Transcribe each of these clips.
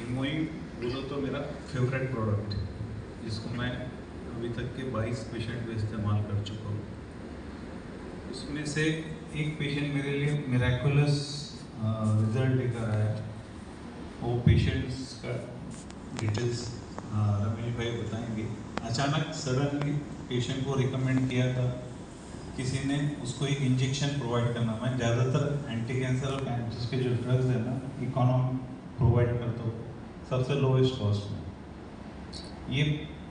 हिमोइन बोलो तो मेरा फेवरेट प्रोडक्ट है, जिसको मैं अभी तक के 22 पेशेंट में इस्तेमाल कर चुका हूँ। उसमें से एक पेशेंट मेरे लिए मिरेकुलस रिजल्ट लेकर आया। वो पेशेंट्स का डिटेल्स रमेश भाई बताएंगे। अचानक सडनली पेशेंट को रिकमेंड किया था किसी ने उसको एक इंजेक्शन प्रोवाइड करना। मैं ज़्यादातर एंटी कैंसर और कैंसर के जो ड्रग्स है ना इकोनॉमी प्रोवाइड करता हूँ सबसे लोएस्ट कॉस्ट में। ये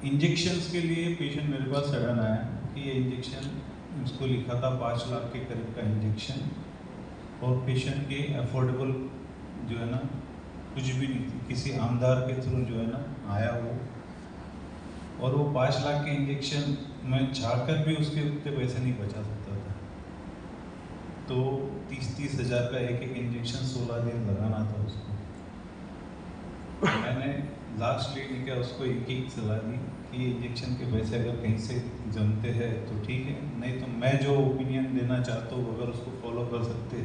इंजेक्शंस के लिए पेशेंट मेरे पास सडन आया कि ये इंजेक्शन उसको लिखा था 5 लाख के करीब का इंजेक्शन, और पेशेंट के अफोर्डेबल जो है ना कुछ भी नहीं थी, किसी आमदार के थ्रू जो है ना आया वो, और वो 5 लाख के इंजेक्शन में चाहकर भी उसके उतने पैसे नहीं बचा सकता था। तो 30-30 हज़ार का एक इंजेक्शन 16 दिन लगाना था उसको। मैंने लास्टली क्या उसको एक सलाह दी कि इंजेक्शन के पैसे अगर कहीं से जमते हैं तो ठीक है, नहीं तो मैं जो ओपिनियन देना चाहता हूँ अगर उसको फॉलो कर सकते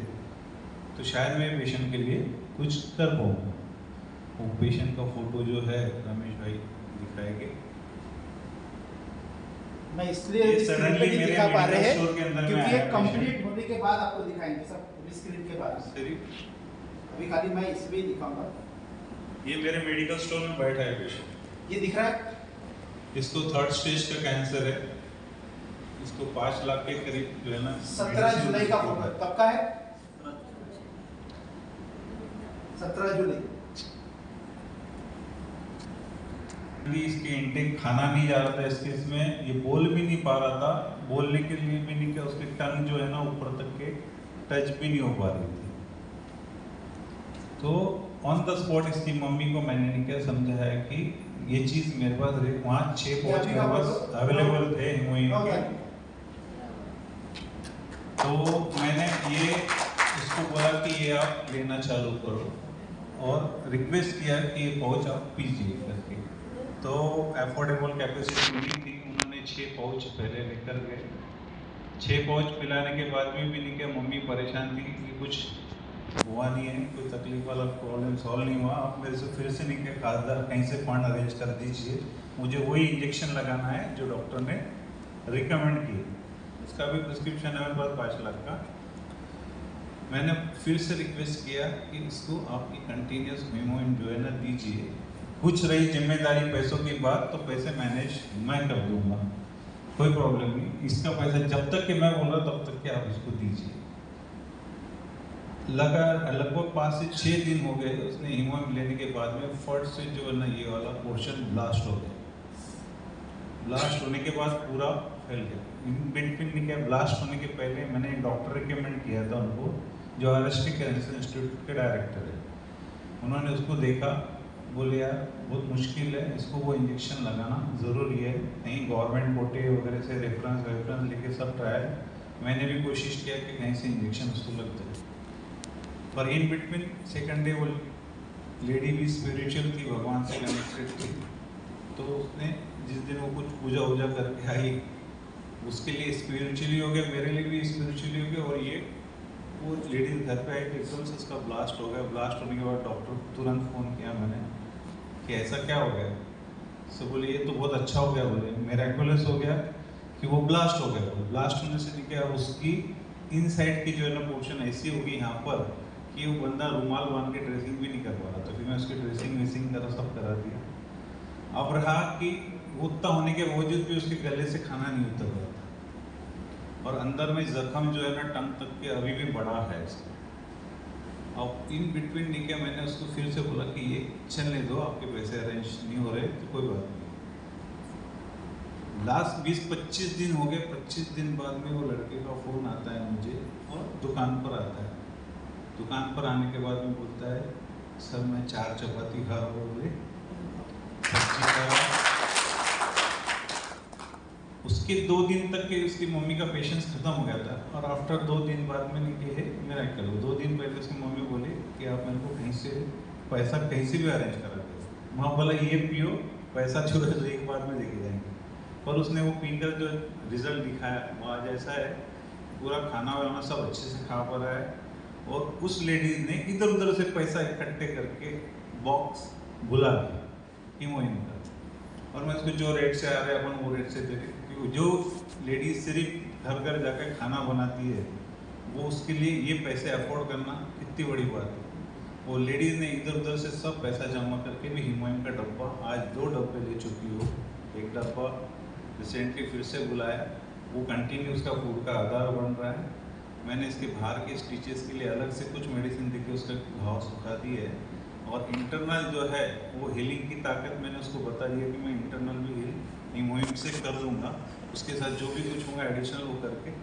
तो शायद मैं पेशेंट के लिए कुछ कर पाऊँगा। वो पेशेंट का फोटो जो है रमेश भाई दिखाएंगे। मैं इसलिए स्क्रीन पे नहीं दिखा पा रहे हैं क्योंकि ये कंप्लीट होने के बाद आपको दिखाएंगे सब स्क्रीन के बाद। अभी खाली मैं इस पे दिखाऊंगा। ये मेरे मेडिकल स्टोर में बैठा है पेशेंट, ये दिख रहा है। इसको 3rd स्टेज का कैंसर है। इसको 5 लाख के करीब जो है ना 17 जुलाई का फोटो कब का है? 17 जुलाई। इसके इंटेक खाना नहीं जा रहा था इस केस में, ये बोल भी नहीं पा रहा था, बोलने के लिए भी नहीं, क्या उसकी टंग जो है ना ऊपर तक के टच भी नहीं हो पा रही थी। तो ऑन द स्पॉट इसकी मम्मी को मैंने नहीं क्या समझाया कि ये चीज़ मेरे पास वहाँ 6 पहुँच मेरे पास अवेलेबल थे हिमोइन के। तो मैंने ये उसको बोला कि ये आप लेना चालू करो और रिक्वेस्ट किया कि ये पाउच आप पीजिए करके। तो अफोर्डेबल कैपेसिटी मिली थी, उन्होंने 6 पाउच पहले लेकर गए। 6 पाउच पिलाने के बाद में भी नहीं क्या मम्मी परेशान थी कि कुछ हुआ नहीं है, कोई तकलीफ वाला प्रॉब्लम सॉल्व नहीं हुआ, आप मेरे से फिर से नहीं क्या खासदार कहीं से फंड अरेंज कर दीजिए, मुझे वही इंजेक्शन लगाना है जो डॉक्टर ने रिकमेंड किया। उसका भी प्रिस्क्रिप्शन है मेरे पास 5 लाख का। मैंने फिर से रिक्वेस्ट किया कि इसको आप कंटिन्यूस हिमोइन जो है ना दीजिए, कुछ रही जिम्मेदारी पैसों की बात तो पैसे मैनेज मैं कर दूंगा, कोई प्रॉब्लम नहीं, इसका पैसा जब तक कि मैं बोल रहा तब तक कि आप इसको दीजिए। लगभग 5 से 6 दिन हो गए उसने हिमोइन लेने के बाद में फट से जो है ना ये वाला पोर्शन ब्लास्ट हो गया। ब्लास्ट होने के बाद पूरा फैल गया। इन बिटवीन क्या ब्लास्ट होने के पहले मैंने एक डॉक्टर रिकमेंड किया था उनको, जो RST कैंसर इंस्टीट्यूट के डायरेक्टर है। उन्होंने उसको देखा, बोले यार बहुत मुश्किल है, इसको वो इंजेक्शन लगाना ज़रूरी है, कहीं गवर्नमेंट कोटे वगैरह से रेफरेंस लेके सब ट्रायल मैंने भी कोशिश किया कि कहीं से इंजेक्शन उसको लग जाए। पर इन बिटवीन सेकंड डे वो लेडी भी स्पिरिचुअल थी, भगवान से कनेक्टेड थी। तो उसने जिस दिन वो कुछ पूजा वूजा करके आई उसके लिए स्पिरिचुअली हो गया, मेरे लिए भी स्पिरिचुअली हो गया। और ये वो लेडीज घर पे आई तो एकदम से उसका ब्लास्ट हो गया। ब्लास्ट होने के बाद डॉक्टर को तुरंत फ़ोन किया मैंने कि ऐसा क्या हो गया। सो बोले ये तो बहुत अच्छा हो गया, बोले मिरेकुलस हो गया कि वो ब्लास्ट हो गया। ब्लास्ट होने से क्या उसकी इनसाइड की जो है ना पोर्शन ऐसी होगी यहाँ पर कि वो बंदा रुमाल बांध के ड्रेसिंग भी नहीं कर पा रहा था। फिर मैं उसकी ड्रेसिंग वेसिंग करा सब करा दिया। अब रहा कि उतना होने के बावजूद भी उसके गले से खाना नहीं उतर रहा था, और अंदर में जख्म जो है ना टंग तक के अभी भी बड़ा है इसका। अब इन बिटवीन नहीं क्या मैंने उसको फिर से बोला कि ये चलने दो, आपके पैसे अरेंज नहीं हो रहे तो कोई बात नहीं। लास्ट 20-25 दिन हो गए। 25 दिन बाद में वो लड़के का फ़ोन आता है मुझे और दुकान पर आता है। दुकान पर आने के बाद में बोलता है सर मैं 4 चपाती खा रहा हूँ, बोले सब्जी खा। उसके 2 दिन तक के उसकी मम्मी का पेशेंस खत्म हो गया था, और आफ्टर 2 दिन बाद में नहीं कि मेरा करो 2 दिन पहले उसकी मम्मी बोली कि आप मेरे को कहीं से पैसा कहीं से भी अरेंज करा दो। माँ बोला ये पियो, पैसा जो है तो एक बार में लेके जाएंगे। पर उसने वो पीकर जो रिजल्ट दिखाया वो आज ऐसा है, पूरा खाना वाना सब अच्छे से खा पा रहा है। और उस लेडीज ने इधर उधर से पैसा इकट्ठे करके बॉक्स बुला के हीमोइन का, और मैं उसको जो रेट से आ रहे अपन वो रेट से दे रहे, क्योंकि जो लेडीज सिर्फ घर घर जाकर खाना बनाती है वो उसके लिए ये पैसे अफोर्ड करना कितनी बड़ी बात है। वो लेडीज़ ने इधर उधर से सब पैसा जमा करके भी हीमोइन का डब्बा आज 2 डब्बे ले चुकी हो। एक डब्बा रिसेंटली फिर से बुलाया, वो कंटिन्यू उसका फूड का आधार बन रहा है। मैंने इसके बाहर के स्टिचेस के लिए अलग से कुछ मेडिसिन देके उसका घाव सुखा दी है, और इंटरनल जो है वो हीलिंग की ताकत मैंने उसको बता दिया कि मैं इंटरनल भी हील हीमोइन से कर लूँगा, उसके साथ जो भी कुछ होगा एडिशनल वो करके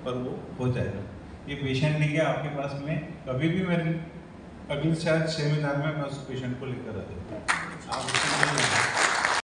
पर वो हो जाएगा। ये पेशेंट लेके आपके पास में कभी भी मेरे अगले शायद 6 महीने में मैं उस पेशेंट को लेकर आ जाऊँगा। आप